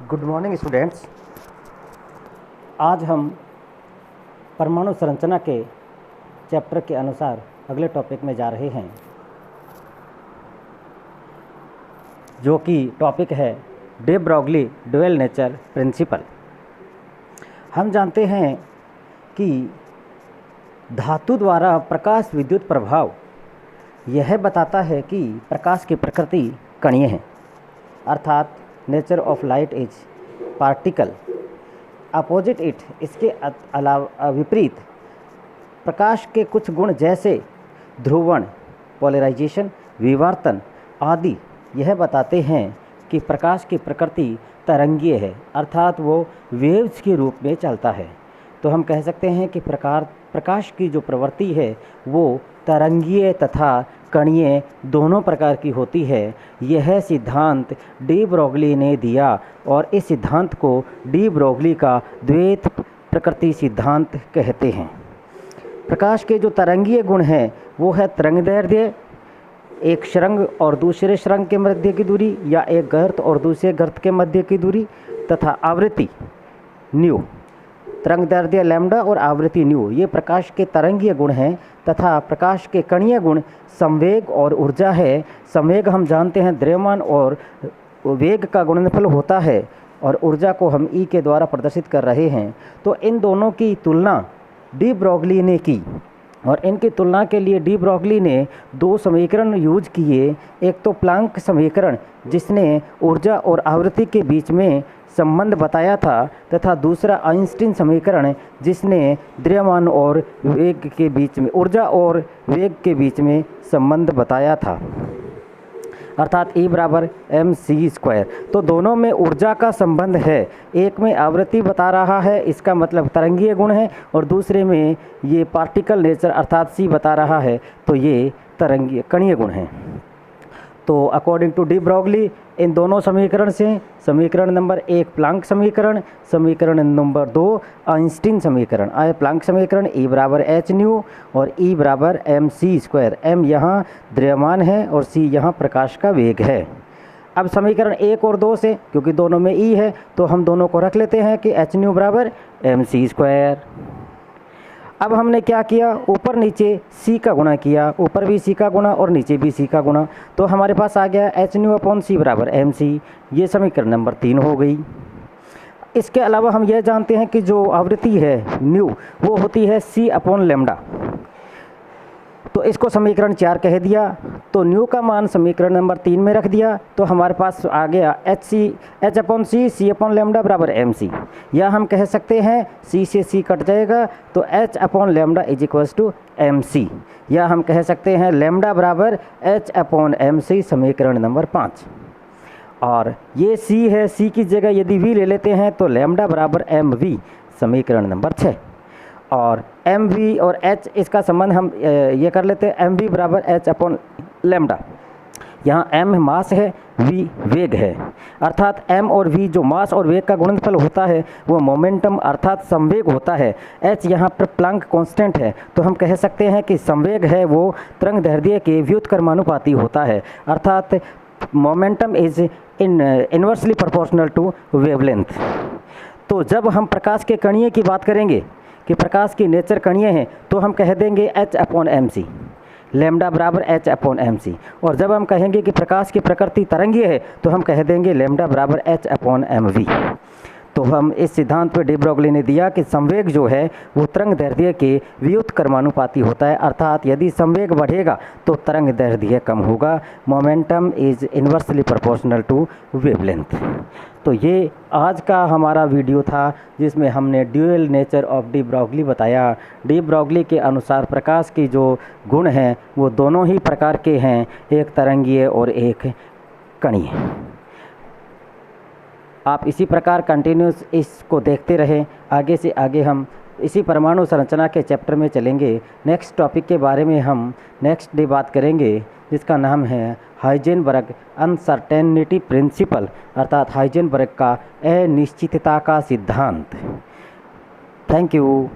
Good morning students. आज हम परमाणु संरचना के चैप्टर के अनुसार अगले टॉपिक में जा रहे हैं, जो कि टॉपिक है de Broglie dual nature principle. हम जानते हैं कि धातु द्वारा प्रकाश विद्युत प्रभाव यह बताता है कि प्रकाश की प्रकृति कणीय है, अर्थात nature of light is particle. Opposite it, इसके अलावा विपरीत प्रकाश के कुछ गुण जैसे ध्रुवण, पोलराइजेशन, विवर्तन आदि यह बताते हैं कि प्रकाश की प्रकृति तरंगीय है, अर्थात वो वेव्स के रूप में चलता है। तो हम कह सकते हैं कि प्रकाश की जो प्रवृत्ति है वो तरंगीय तथा कणीय दोनों प्रकार की होती है। यह सिद्धांत डी ब्रॉगली ने दिया और इस सिद्धांत को डी ब्रॉगली का द्वैत प्रकृति सिद्धांत कहते हैं। प्रकाश के जो तरंगीय गुण हैं वो है तरंगदैर्ध्य, एक शृंग और दूसरे शृंग के मध्य की दूरी, या एक गर्त और दूसरे गर्त के मध्य की दूरी, तथा आवृत्ति न्यू। तरंगदैर्ध्य लैम्डा और आवृत्ति न्यू ये प्रकाश के तरंगीय गुण हैं, तथा प्रकाश के कणीय गुण संवेग और ऊर्जा है। संवेग हम जानते हैं द्रव्यमान और वेग का गुणनफल होता है, और ऊर्जा को हम ई के द्वारा प्रदर्शित कर रहे हैं। तो इन दोनों की तुलना डी ब्रॉगली ने की, और इनकी तुलना के लिए डी ब्रॉगली ने दो समीकरण यूज किए। एक तो प्लांक समीकरण जिसने ऊर्जा और आवृत्ति के बीच में संबंध बताया था, तथा दूसरा आइंस्टीन समीकरण जिसने द्रव्यमान और वेग के बीच में, ऊर्जा और वेग के बीच में संबंध बताया था, अर्थात E बराबर mc²। तो दोनों में ऊर्जा का संबंध है। एक में आवृत्ति बता रहा है, इसका मतलब तरंगीय गुण है, और दूसरे में ये पार्टिकल नेचर अर्थात C बता रहा है, तो ये तरंगीय कणीय गुण है। तो अकॉर्डिंग टू डी ब्रॉगली इन दोनों समीकरण से समीकरण नंबर 1 प्लांक समीकरण, समीकरण नंबर 2 आइंस्टीन समीकरण आए। प्लांक समीकरण E बराबर h न्यू और E बराबर mc²। m यहाँ द्रव्यमान है और c यहाँ प्रकाश का वेग है। अब समीकरण 1 और 2 से, क्योंकि दोनों में E है, तो हम दोनों को रख लेते हैं कि h न्यू बराबर mc²। अब हमने क्या किया, ऊपर नीचे C का गुणा किया, ऊपर भी C का गुणा और नीचे भी C का गुणा, तो हमारे पास आ गया h न्यू अपॉन C बराबर mc। ये समीकरण नंबर 3 हो गई। इसके अलावा हम यह जानते हैं कि जो आवृत्ति है न्यू वो होती है C अपॉन लैम्डा, तो इसको समीकरण 4 कह दिया। तो न्यू का मान समीकरण नंबर 3 में रख दिया, तो हमारे पास आ गया h upon C upon lambda बराबर mc। या हम कह सकते हैं C से C कट जाएगा तो h upon lambda is equals to mc। या हम कह सकते हैं लैम्डा बराबर h अपॉन mc, समीकरण नंबर 5। और ये C है, C की जगह यदि v ले लेते हैं तो लैम्डा बराबर mv, समीकरण नंबर 6। और mv और h इसका संबंध हम ये कर लेते हैं, mv बराबर h अपॉन लैम्डा। यहाँ m मास है, v वेग है, अर्थात m और v जो मास और वेग का गुणनफल होता है वो मोमेंटम अर्थात संवेग होता है। h यहाँ पर प्लांक कांस्टेंट है, तो हम कह सकते हैं कि संवेग है वो तरंगदैर्ध्य के व्युत्क्रमानुपाती होता है, अर्थात momentum is inversely proportional to wavelength. तो जब हम प्रकाश के कणीय की बात करेंगे कि प्रकाश की नेचर कणीय है, तो हम कह देंगे h अपॉन mc, लैम्डा बराबर h अपॉन mc। और जब हम कहेंगे कि प्रकाश की प्रकृति तरंगीय है, तो हम कह देंगे लैम्डा बराबर h अपॉन mv। तो हम इस सिद्धांत पर डी ब्रॉगली ने दिया कि संवेग जो है वो तरंगदैर्ध्य के व्युत्क्रमानुपाती होता है, अर्थात यदि संवेग बढ़ेगा तो तरंगदैर्ध्य कम होगा। Momentum is inversely proportional to wavelength. तो ये आज का हमारा वीडियो था जिसमें हमने dual nature of de Broglie बताया। डी ब्रॉगली के अनुसार प्रकाश की जो गुण हैं वो दोनों ही प्रकार के हैं, एक तरंगीय और एक कणीय। आप इसी प्रकार कंटिन्यूस इसको देखते रहें। आगे से आगे हम इसी परमाणु संरचना के चैप्टर में चलेंगे। नेक्स्ट टॉपिक के बारे में हम नेक्स्ट डे बात करेंगे, जिसका नाम है हाइजेनबर्ग अनसर्टेनिटी प्रिंसिपल, अर्थात हाइजेनबर्ग का अनिश्चितता का सिद्धांत। Thank you.